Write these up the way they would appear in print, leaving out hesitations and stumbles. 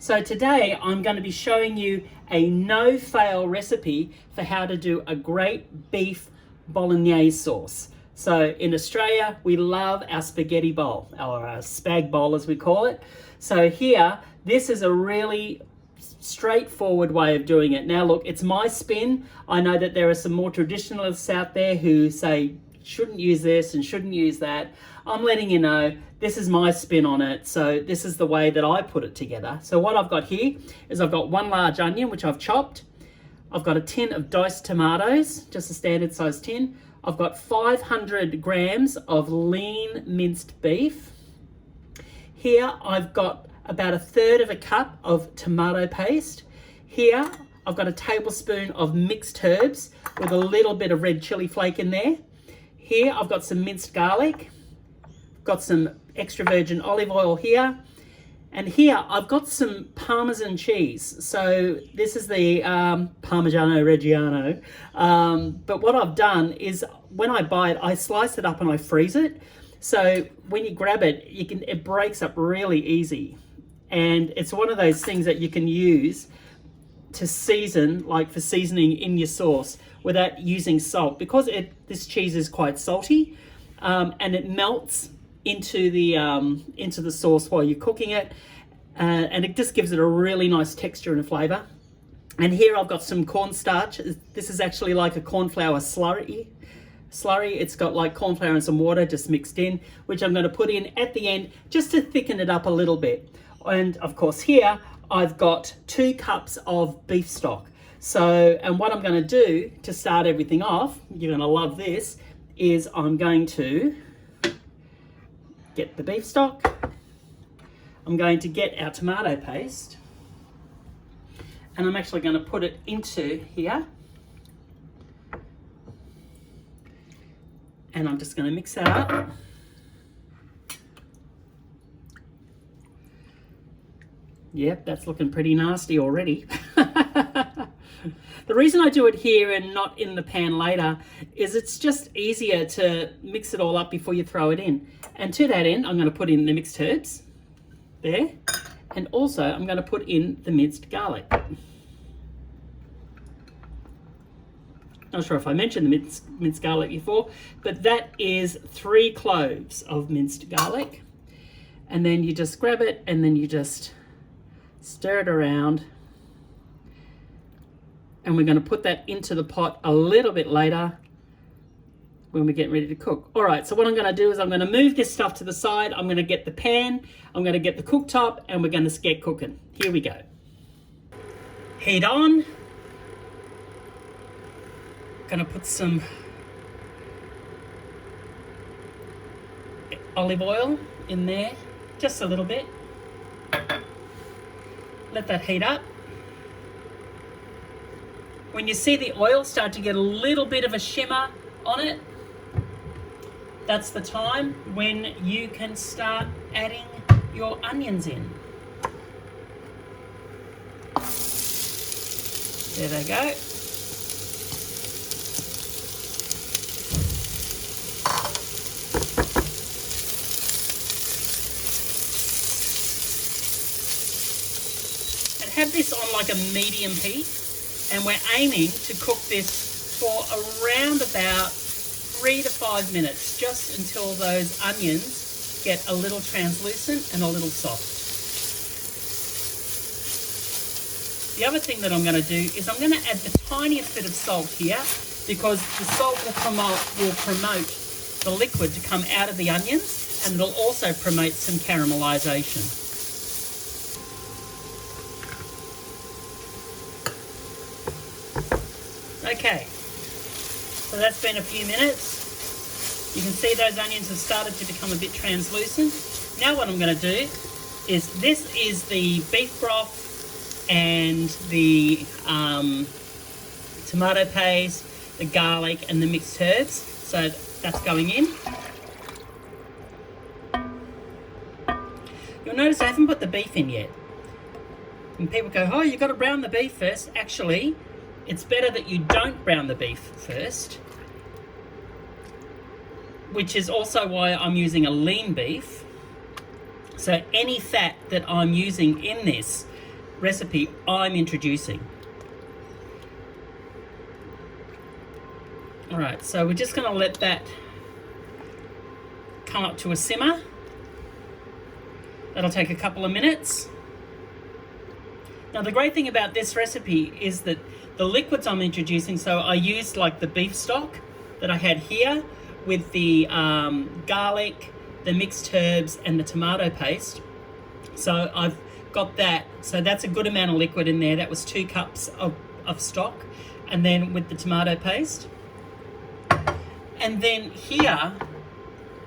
So today I'm going to be showing you a no-fail recipe for how to do a great beef bolognese sauce. So in Australia, we love our spaghetti bowl, or our spag bowl as we call it. So here, this is a really straightforward way of doing it. Now look, it's my spin. I know that there are some more traditionalists out there who say, shouldn't use this and shouldn't use that. I'm letting you know, this is my spin on it. So this is the way that I put it together. So what I've got here is I've got one large onion, which I've chopped. I've got a tin of diced tomatoes, just a standard size tin. I've got 500 grams of lean minced beef. Here I've got about 1/3 of a cup of tomato paste. Here I've got a tablespoon of mixed herbs with a little bit of red chili flake in there. Here I've got some minced garlic, got some extra virgin olive oil here, and here I've got some Parmesan cheese. So this is the Parmigiano Reggiano, but what I've done is when I buy it, I slice it up and I freeze it. So when you grab it, it breaks up really easy. And it's one of those things that you can use to season, like for seasoning in your sauce without using salt, because this cheese is quite salty, and it melts into the sauce while you're cooking it, and it just gives it a really nice texture and flavour. And here I've got some cornstarch. This is actually like a cornflour slurry. It's got like cornflour and some water just mixed in, which I'm going to put in at the end just to thicken it up a little bit. And of course here I've got 2 cups of beef stock. So, and what I'm going to do to start everything off, you're going to love this, is I'm going to get the beef stock. I'm going to get our tomato paste, and I'm actually going to put it into here. And I'm just going to mix that up. Yep, that's looking pretty nasty already. The reason I do it here and not in the pan later is it's just easier to mix it all up before you throw it in. And to that end, I'm going to put in the mixed herbs there. And also I'm going to put in the minced garlic. Not sure if I mentioned the minced garlic before, but that is 3 cloves of minced garlic. And then you just grab it and then you just stir it around. And we're going to put that into the pot a little bit later when we get ready to cook. All right, so what I'm going to do is I'm going to move this stuff to the side. I'm going to get the pan, I'm going to get the cooktop, and we're going to get cooking. Here we go. Heat on. Going to put some olive oil in there, just a little bit. Let that heat up. When you see the oil start to get a little bit of a shimmer on it, that's the time when you can start adding your onions in. There they go. And have this on like a medium heat. And we're aiming to cook this for around about 3 to 5 minutes, just until those onions get a little translucent and a little soft. The other thing that I'm going to do is I'm going to add the tiniest bit of salt here, because the salt will promote the liquid to come out of the onions, and it'll also promote some caramelization. Okay, so that's been a few minutes. You can see those onions have started to become a bit translucent. Now what I'm going to do is, this is the beef broth and the tomato paste, the garlic and the mixed herbs. So that's going in. You'll notice I haven't put the beef in yet. And people go, oh, you've got to brown the beef first. Actually, it's better that you don't brown the beef first, which is also why I'm using a lean beef. So any fat that I'm using in this recipe I'm introducing. All right, so we're just going to let that come up to a simmer. That'll take a couple of minutes. Now the great thing about this recipe is that the liquids I'm introducing, so I used like the beef stock that I had here with the garlic, the mixed herbs and the tomato paste. So I've got that, so that's a good amount of liquid in there. That was 2 cups of stock, and then with the tomato paste. And then here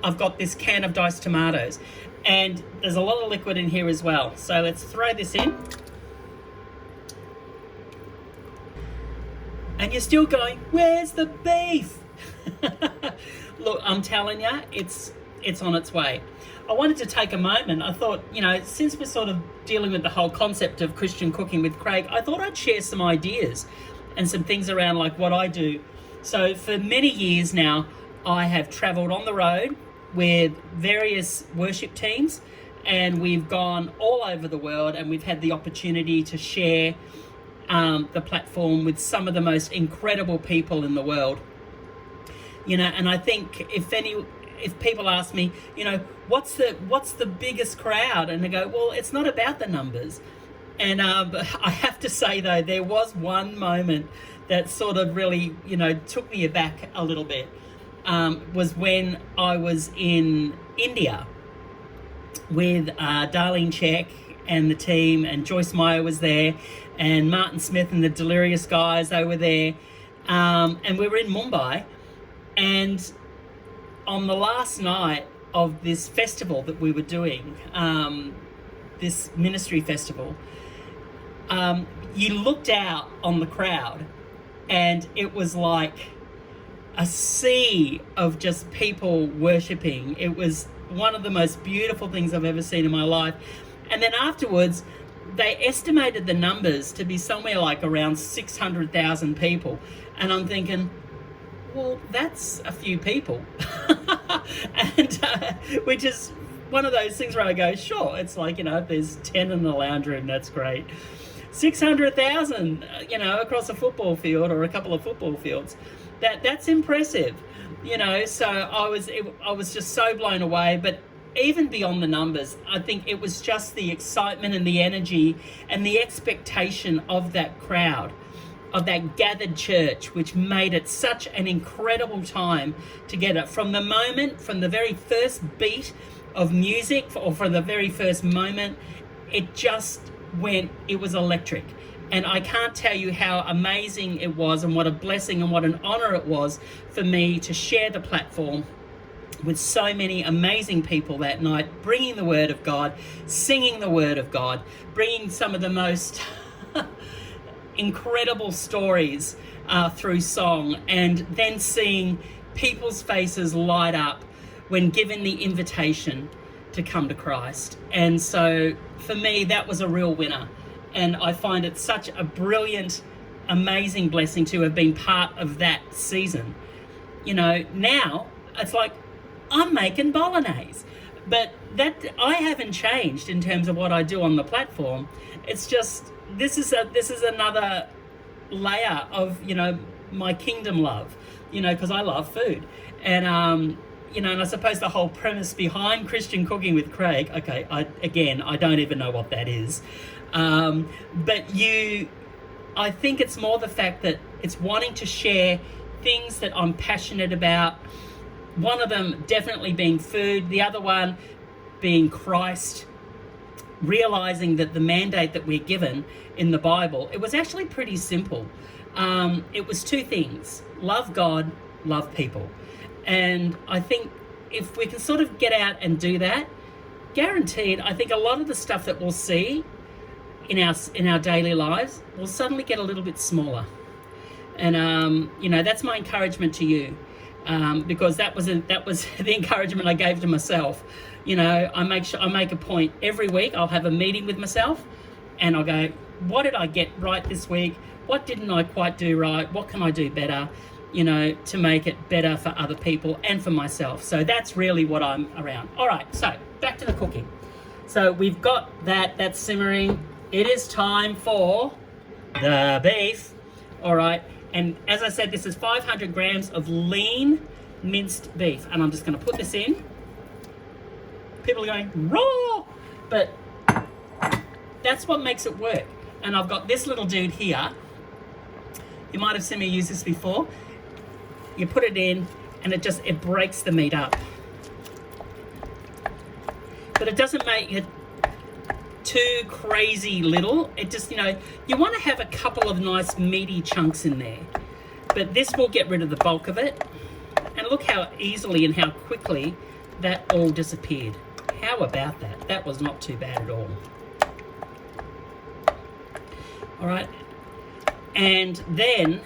I've got this can of diced tomatoes, and there's a lot of liquid in here as well. So let's throw this in. And you're still going, where's the beef? Look, I'm telling you, it's on its way. I wanted to take a moment. I thought, you know, since we're sort of dealing with the whole concept of Christian cooking with Craig, I thought I'd share some ideas and some things around like what I do. So for many years now, I have traveled on the road with various worship teams, and we've gone all over the world, and we've had the opportunity to share the platform with some of the most incredible people in the world. You know, and I think if people ask me, you know, what's the biggest crowd, and they go, well, it's not about the numbers. And I have to say though, there was one moment that sort of really, you know, took me aback a little bit. Was when I was in India with Darlene Check and the team, and Joyce Meyer was there, and Martin Smith and the Delirious guys, they were there, and we were in Mumbai. And on the last night of this festival that we were doing, this ministry festival, you looked out on the crowd, and it was like a sea of just people worshipping. It was one of the most beautiful things I've ever seen in my life. And then afterwards, they estimated the numbers to be somewhere like around 600,000 people. And I'm thinking, well, that's a few people. And which is one of those things where I go, sure, it's like, you know, if there's 10 in the lounge room, that's great. 600,000, you know, across a football field or a couple of football fields. That's impressive, you know. So I was just so blown away. But even beyond the numbers, I think it was just the excitement and the energy and the expectation of that crowd, of that gathered church, which made it such an incredible time together. From the very first beat of music, or from the very first moment, it was electric. And I can't tell you how amazing it was, and what a blessing and what an honor it was for me to share the platform with so many amazing people that night, bringing the word of God, singing the word of God, bringing some of the most incredible stories through song, and then seeing people's faces light up when given the invitation to come to Christ. And so for me, that was a real winner. And I find it such a brilliant, amazing blessing to have been part of that season. You know, now it's like I'm making bolognese, but that I haven't changed in terms of what I do on the platform. It's just this is another layer of, you know, my kingdom love, you know, because I love food. And you know, and I suppose the whole premise behind Christian Cooking with Craig, okay, I don't even know what that is. But I think it's more the fact that it's wanting to share things that I'm passionate about. One of them definitely being food, the other one being Christ, realizing that the mandate that we're given in the Bible, it was actually pretty simple. It was 2 things: love God, love people. And I think if we can sort of get out and do that, guaranteed, I think a lot of the stuff that we'll see in our daily lives will suddenly get a little bit smaller. And you know, that's my encouragement to you, because that was the encouragement I gave to myself. You know, I make a point every week. I'll have a meeting with myself, and I'll go, what did I get right this week? What didn't I quite do right? What can I do better? You know, to make it better for other people and for myself. So that's really what I'm around. All right, so back to the cooking. So we've got that's simmering. it is time for the beef. All right, and as I said, this is 500 grams of lean minced beef, and I'm just going to put this in. People are going raw, but that's what makes it work. And I've got this little dude here. You might have seen me use this before. You put it in, and it breaks the meat up. But it doesn't make it too crazy little. It just, you know, you want to have a couple of nice meaty chunks in there. But this will get rid of the bulk of it. And look how easily and how quickly that all disappeared. How about that? That was not too bad at all. All right. And then,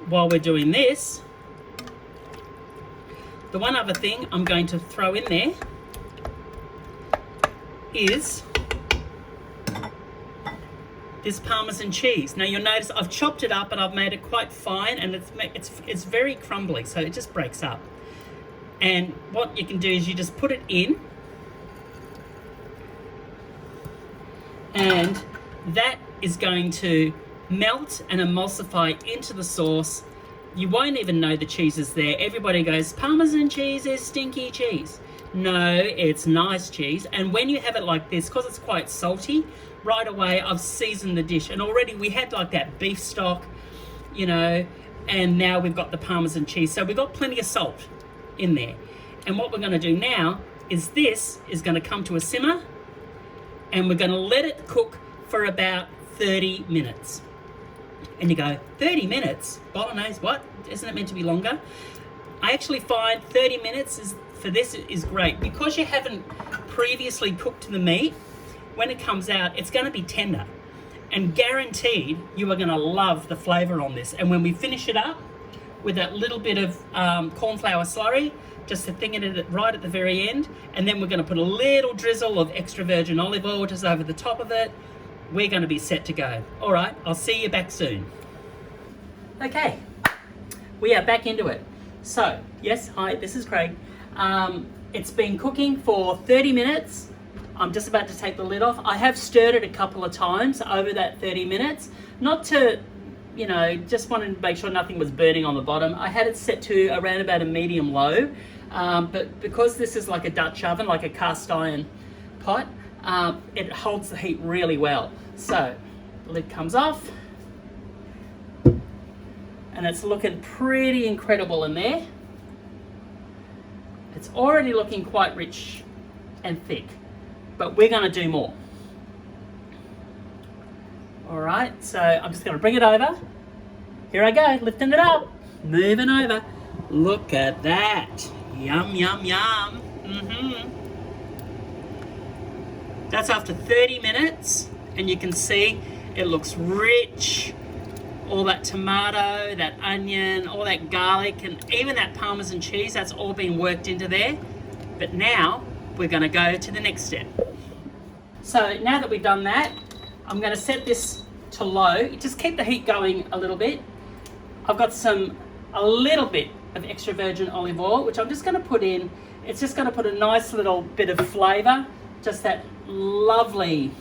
while we're doing this, the one other thing I'm going to throw in there is this Parmesan cheese. Now you'll notice I've chopped it up and I've made it quite fine, and it's very crumbly, so it just breaks up. And what you can do is you just put it in, and that is going to melt and emulsify into the sauce. You won't even know the cheese is there. Everybody goes, Parmesan cheese is stinky cheese. No, it's nice cheese. And when you have it like this, because it's quite salty, right away I've seasoned the dish. And already we had like that beef stock, you know, and now we've got the Parmesan cheese. So we've got plenty of salt in there. And what we're going to do now is this is going to come to a simmer, and we're going to let it cook for about 30 minutes. And you go, 30 minutes? Bolognese, what? Isn't it meant to be longer? I actually find 30 minutes for this is great. Because you haven't previously cooked the meat, when it comes out, it's going to be tender. And guaranteed, you are going to love the flavour on this. And when we finish it up with that little bit of corn flour slurry, just to thing it right at the very end, and then we're going to put a little drizzle of extra virgin olive oil just over the top of it, we're going to be set to go. All right, I'll see you back soon. Okay, we are back into it. So, yes, hi, this is Craig. It's been cooking for 30 minutes. I'm just about to take the lid off. I have stirred it a couple of times over that 30 minutes. Not to, you know, just wanted to make sure nothing was burning on the bottom. I had it set to around about a medium low. But because this is like a Dutch oven, like a cast iron pot, it holds the heat really well. So the lid comes off, and it's looking pretty incredible in there. It's already looking quite rich and thick, but we're going to do more. All right, so I'm just going to bring it over. Here I go, lifting it up, moving over. Look at that. Yum, yum, yum. That's after 30 minutes, and you can see it looks rich. All that tomato, that onion, all that garlic, and even that Parmesan cheese, that's all been worked into there. But now we're going to go to the next step. So now that we've done that, I'm going to set this to low. Just keep the heat going a little bit. I've got a little bit of extra virgin olive oil, which I'm just going to put in. It's just going to put a nice little bit of flavour, just that lovely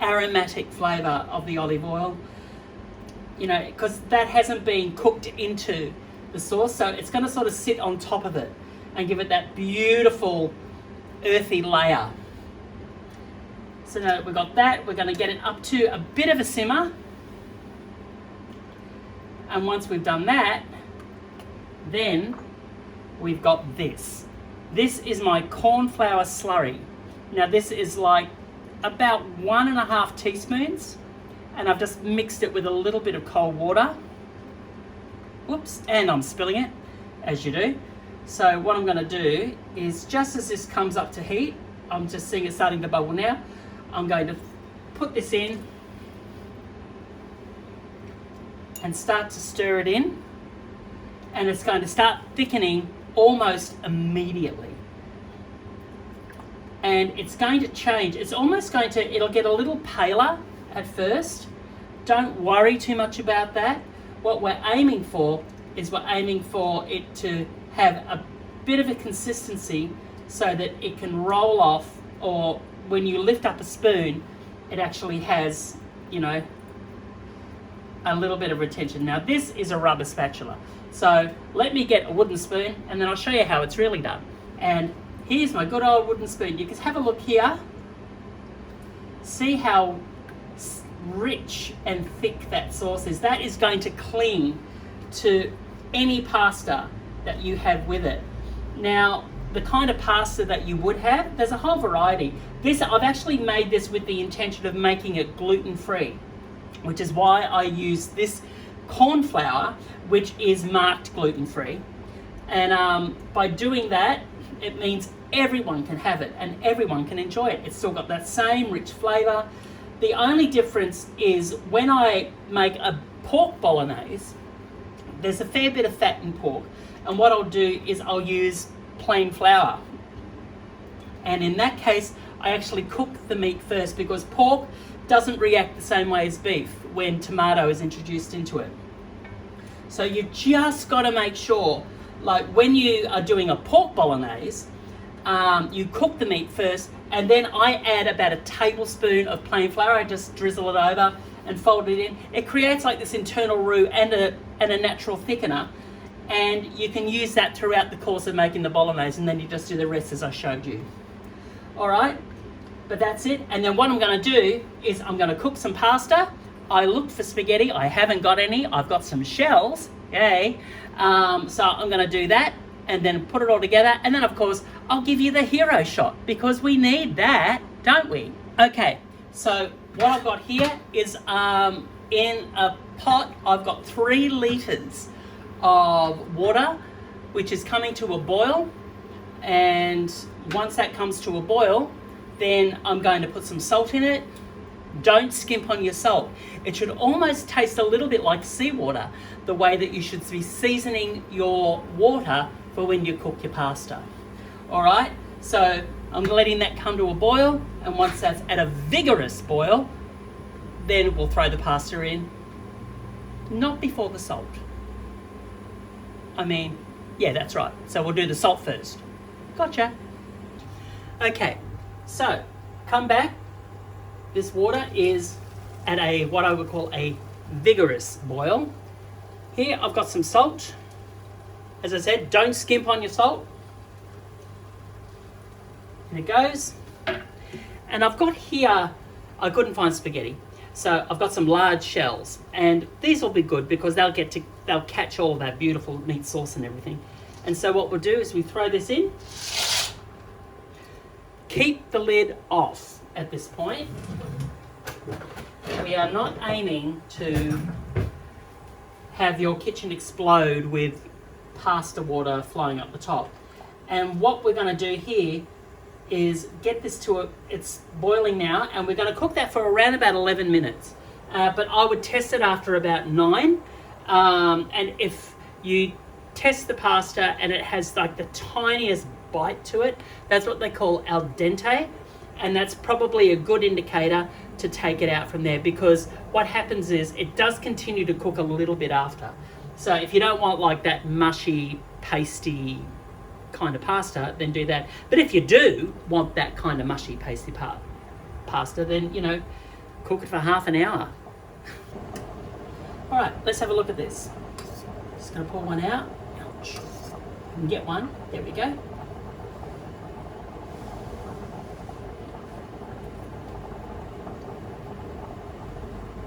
aromatic flavour of the olive oil, you know, because that hasn't been cooked into the sauce, so it's going to sort of sit on top of it and give it that beautiful earthy layer. So now that we've got that, we're going to get it up to a bit of a simmer, and once we've done that, then we've got this. This is my corn flour slurry. Now this is like about 1.5 teaspoons, and I've just mixed it with a little bit of cold water. Whoops, and I'm spilling it, as you do. So what I'm going to do is, just as this comes up to heat, I'm just seeing it starting to bubble now, I'm going to put this in and start to stir it in, and it's going to start thickening almost immediately. And it's going to change. It's almost going to, it'll get a little paler at first. Don't worry too much about that. What we're aiming for is we're aiming for it to have a bit of a consistency so that it can roll off or when you lift up a spoon, it actually has, you know, a little bit of retention. Now this is a rubber spatula, so let me get a wooden spoon and then I'll show you how it's really done. And here's my good old wooden spoon. You can have a look here. See how rich and thick that sauce is. That is going to cling to any pasta that you have with it. Now, the kind of pasta that you would have, there's a whole variety. I've actually made this with the intention of making it gluten-free, which is why I use this corn flour, which is marked gluten-free. And by doing that, it means everyone can have it and everyone can enjoy it. It's still got that same rich flavor. The only difference is when I make a pork bolognese, there's a fair bit of fat in pork. And what I'll do is I'll use plain flour. And in that case, I actually cook the meat first, because pork doesn't react the same way as beef when tomato is introduced into it. So you just got to make sure, like when you are doing a pork bolognese, you cook the meat first, and then I add about a tablespoon of plain flour. I just drizzle it over and fold it in. It creates like this internal roux and a natural thickener, and you can use that throughout the course of making the bolognese, and then you just do the rest as I showed you. All right, but that's it. And then what I'm going to do is I'm going to cook some pasta. I looked for spaghetti. I haven't got any. I've got some shells. Yay. So I'm going to do that and then put it all together. And then, of course, I'll give you the hero shot, because we need that, don't we? Okay, so what I've got here is in a pot, I've got 3 litres of water, which is coming to a boil. And once that comes to a boil, then I'm going to put some salt in it. Don't skimp on your salt. It should almost taste a little bit like seawater, the way that you should be seasoning your water for when you cook your pasta. All right, so I'm letting that come to a boil, and once that's at a vigorous boil, then we'll throw the pasta in. Not before the salt. Yeah, that's right. So we'll do the salt first. Gotcha. Okay, so come back. This water is at what I would call a vigorous boil. Here I've got some salt. As I said, don't skimp on your salt. And it goes. And I've got here, I couldn't find spaghetti, so I've got some large shells, and these will be good because they'll catch all that beautiful meat sauce and everything. And so what we'll do is we throw this in. Keep the lid off at this point. We are not aiming to have your kitchen explode with pasta water flowing up the top. And what we're going to do here is get this to it's boiling now, and we're going to cook that for around about 11 minutes. But I would test it after about 9. And if you test the pasta and it has like the tiniest bite to it, that's what they call al dente, and that's probably a good indicator to take it out from there, because what happens is it does continue to cook a little bit after. So if you don't want like that mushy, pasty kind of pasta, then do that. But if you do want that kind of mushy, pasty pasta, then, you know, cook it for half an hour. All right, let's have a look at this. Just going to pull one out. Ouch. You can get one. There we go.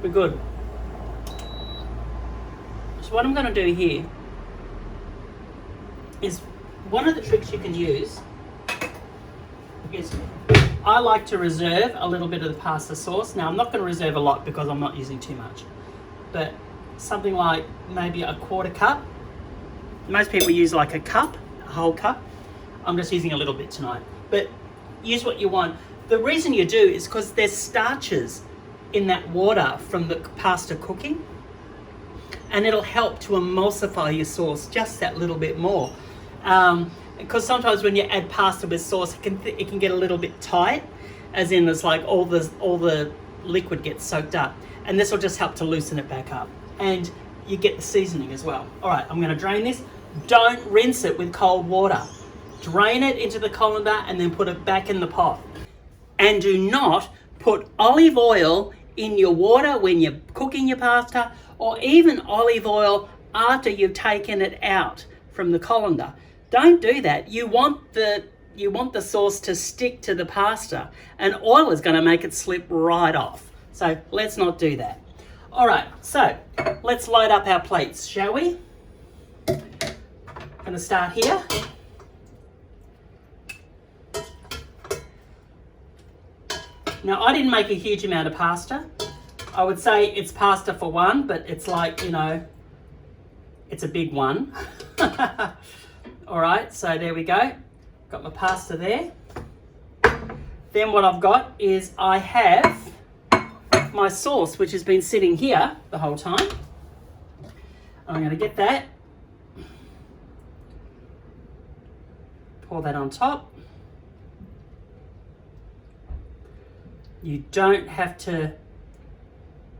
We're good. So what I'm going to do here is one of the tricks you can use is I like to reserve a little bit of the pasta sauce. Now, I'm not going to reserve a lot because I'm not using too much, but something like maybe a quarter cup. Most people use like a cup, a whole cup. I'm just using a little bit tonight, but use what you want. The reason you do is because there's starches in that water from the pasta cooking, and it'll help to emulsify your sauce just that little bit more. Because sometimes when you add pasta with sauce, it can get a little bit tight, as in it's like all the liquid gets soaked up, and this will just help to loosen it back up, and you get the seasoning as well. All right, I'm going to drain this. Don't rinse it with cold water. Drain it into the colander and then put it back in the pot. And do not put olive oil in your water when you're cooking your pasta, or even olive oil after you've taken it out from the colander. Don't do that. You want the sauce to stick to the pasta, and oil is going to make it slip right off. So let's not do that. All right, so let's load up our plates, shall we? I'm going to start here. Now, I didn't make a huge amount of pasta. I would say it's pasta for one, but it's like, you know, it's a big one. All right, so there we go. Got my pasta there. Then what I've got is I have my sauce, which has been sitting here the whole time. I'm going to get that. Pour that on top. You don't have to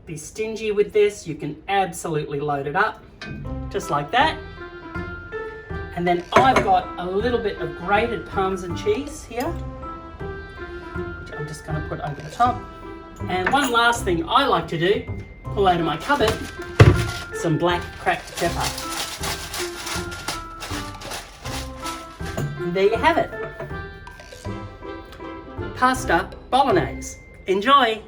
be stingy with this. You can absolutely load it up, just like that. And then I've got a little bit of grated Parmesan cheese here, which I'm just going to put over the top. And one last thing I like to do, pull out of my cupboard, some black cracked pepper. And there you have it. Pasta Bolognese. Enjoy!